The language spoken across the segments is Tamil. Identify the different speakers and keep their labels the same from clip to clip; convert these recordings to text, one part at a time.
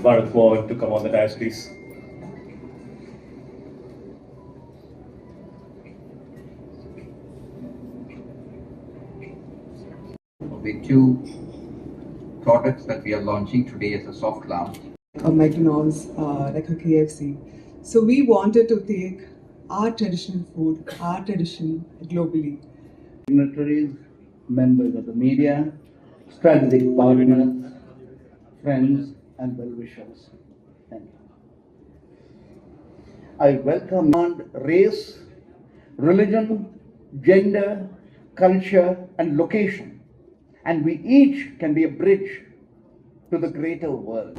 Speaker 1: Bharat Mohan to come on the dais, please.
Speaker 2: The two products that we are launching today as a soft launch.
Speaker 3: A McDonald's, like a KFC. So we wanted to take our traditional food, our tradition globally.
Speaker 4: Dignitaries, members of the media, strategic partners, friends and well-wishers. Thank you. I welcome race, religion, gender, culture and location. And we each can be a bridge to the greater world.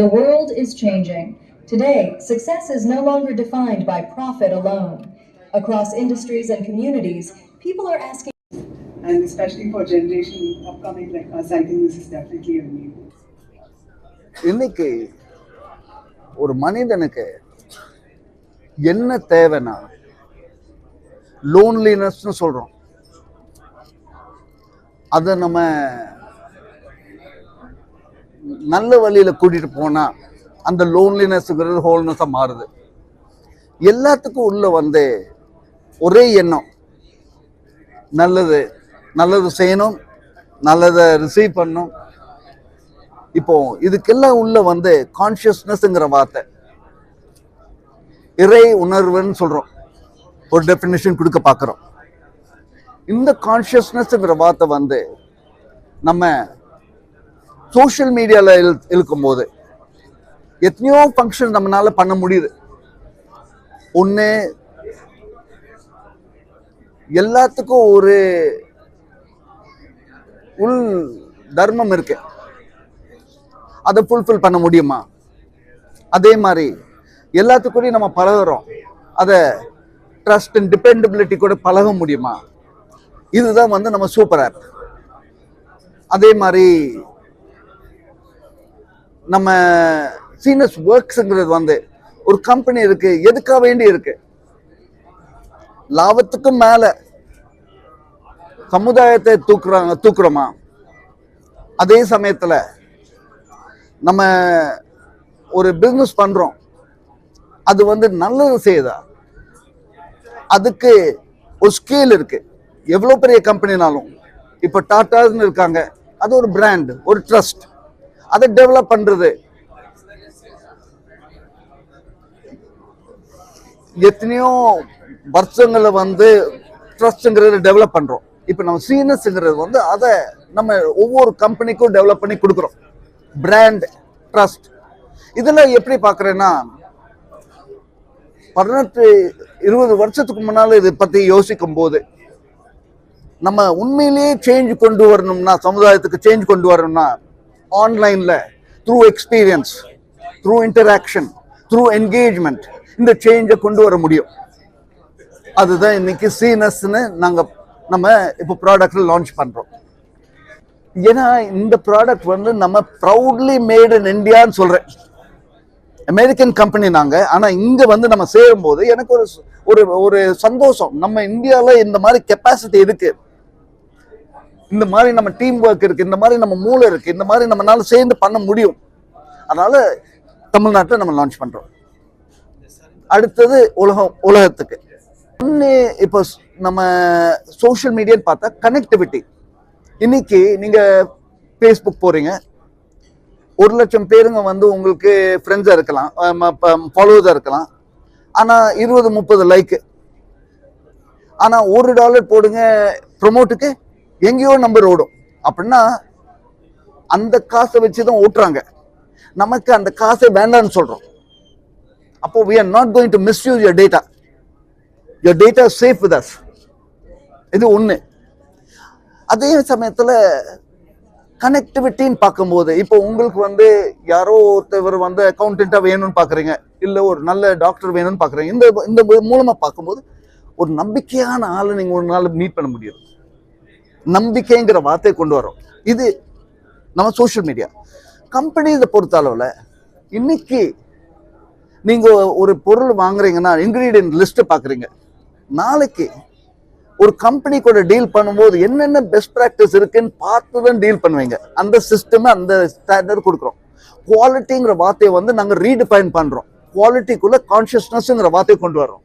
Speaker 5: The world is changing. Today, success is no longer defined by profit alone. Across industries and communities, people are asking,
Speaker 3: And especially for generation upcoming like us, I think this is definitely a need.
Speaker 4: இன்னைக்கு ஒரு மனிதனுக்கு என்ன தேவைன்னா லோன்லினஸ்னு சொல்றோம். அதை நம்ம நல்ல வழியில கூட்டிட்டு போனா அந்த லோன்லினஸ்ங்கிறது ஹோல்னஸா மாறுது. எல்லாத்துக்கும் உள்ள ஒரே எண்ணம், நல்லது செய்யணும், நல்லதை ரிசீவ் பண்ணணும். இப்போ இதுக்கெல்லாம் உள்ள கான்சியஸ்னஸ்ங்கிற வார்த்தை, இறை உணர்வுன்னு சொல்றோம், ஒரு டெஃபினிஷன் கொடுக்க பார்க்குறோம். இந்த கான்சியஸ்னஸ்ங்கிற வார்த்தை நம்ம சோஷியல் மீடியாவில் இருக்கும்போது எத்தனையோ ஃபங்க்ஷன் நம்மளால பண்ண முடியுது. ஒன்று, எல்லாத்துக்கும் ஒரு உள் தர்மம் இருக்கு, அதை ஃபுல்ஃபில் பண்ண முடியுமா? அதே மாதிரி எல்லாத்துக்கூடயும் நம்ம பழகிறோம், அதை ட்ரஸ்ட் அண்ட் டிபெண்டபிலிட்டி கூட பழக முடியுமா? இதுதான் நம்ம சூப்பர் ஆப். அதே மாதிரி நம்ம சீனஸ் ஒர்க்ஸ்ங்கிறது ஒரு கம்பெனி இருக்கு, எதுக்காக வேண்டி இருக்கு? லாபத்துக்கும் மேல சமுதாயத்தை தூக்குறோமா? அதே சமயத்துல நம்ம ஒரு பிசினஸ் பண்றோம், அது நல்லது செய்யுதா? அதுக்கு ஒரு ஸ்கேல் இருக்கு. எவ்வளவு பெரிய கம்பெனினாலும், இப்ப டாட்டாஸ்ன்னு இருக்காங்க, அது ஒரு பிராண்ட், ஒரு ட்ரஸ்ட், அதை டெவலப் பண்றது. எத்தனையோ வருஷங்களை ட்ரஸ்ட்ங்கிறத டெவலப் பண்றோம். இப்ப நம்ம சீனஸ்ங்கிறது அதை நம்ம ஒவ்வொரு கம்பெனிக்கும் டெவலப் பண்ணி கொடுக்குறோம். பிராண்ட், ட்ரஸ்ட், இதெல்லாம் எப்படி பாக்குறேன்னா 18-20 வருஷத்துக்கு முன்னால இதை பத்தி யோசிக்கும் போது நம்ம உண்மையிலேயே சேஞ்ச் கொண்டு வரணும்னா, சமுதாயத்துக்கு சேஞ்ச் கொண்டு வரணும்னா, ஆன்லைன்ல through experience, through interaction, through engagement இந்த சேஞ்சை கொண்டு வர முடியும். அதுதான் இன்னைக்கு சீனஸ்ன்னு நம்ம இப்போ ப்ராடக்ட்ல லான்ச் பண்றோம். ஏன்னா இந்த ப்ராடக்ட் நம்ம ப்ரௌட்லி மேட் இன் இந்தியான்னு சொல்றேன். அமெரிக்கன் கம்பெனி நாங்க, ஆனா இங்க நம்ம சேரும் போது எனக்கு ஒரு சந்தோஷம். நம்ம இந்தியால இந்த மாதிரி கெப்பாசிட்டி இருக்கு, இந்த மாதிரி நம்ம டீம் ஒர்க் இருக்கு, இந்த மாதிரி நம்ம மூளை இருக்கு, இந்த மாதிரி நம்மளால சேர்ந்து பண்ண முடியும். அதனால தமிழ்நாட்டில் நம்ம லான்ச் பண்றோம். அடுத்தது உலகத்துக்கு இப்போ நம்ம சோஷியல் மீடியான்னு பார்த்தா கனெக்டிவிட்டி. இன்னைக்கு நீங்க ஃபேஸ்புக் போறீங்க, 1 லட்சம் பேருங்க உங்களுக்கு ஃப்ரெண்ட்ஸா இருக்கலாம், ஃபாலோவர்ஸா இருக்கலாம். ஆனா 20-30 லைக். ஆனா $1 போடுங்க ப்ரொமோட்டுக்கு, எங்கேயோ நம்பர் ஓடும். அப்படின்னா அந்த காசை வச்சுதான் ஓட்டுறாங்க. நமக்கு அந்த காசை வேண்டாம்னு சொல்றோம். அப்போ we are not going to misuse your data. Your data is safe with us. இது ஒண்ணு. அதே சமயத்துல கனெக்டிவிட்டின்னு பார்க்கும்போது இப்போ உங்களுக்கு வந்து யாரோ ஒருத்தவர் வந்து அக்கௌண்டண்ட்டாக வேணும்னு பார்க்குறீங்க, இல்லை ஒரு நல்ல டாக்டர் வேணும்னு பார்க்குறீங்க. இந்த மூலமாக பார்க்கும்போது ஒரு நம்பிக்கையான ஆளை நீங்கள் ஒரு நாள் மீட் பண்ண முடியும். நம்பிக்கைங்கிற வார்த்தையை கொண்டு வரோம். இது நம்ம சோஷியல் மீடியா. கம்பெனிஸை பொறுத்த அளவில் இன்னைக்கு நீங்கள் ஒரு பொருள் வாங்குறீங்கன்னா இன்க்ரீடியன்ட் லிஸ்ட்டு பார்க்குறீங்க. நாளைக்கு ஒரு கம்பெனி கூட டீல் பண்ணும்போது என்னென்ன பெஸ்ட் ப்ராக்டிஸ் இருக்குன்னு பார்த்து தான் டீல் பண்ணுவீங்க. அந்த சிஸ்டம், அந்த ஸ்டாண்டர்ட் கொடுக்குறோம். குவாலிட்டிங்கிற வார்த்தையை வந்து நாங்கள் ரீடிஃபைன் பண்ணுறோம். குவாலிட்டிக்குள்ள கான்ஷியஸ்னஸ்ங்கிற வார்த்தையை கொண்டு வரோம்.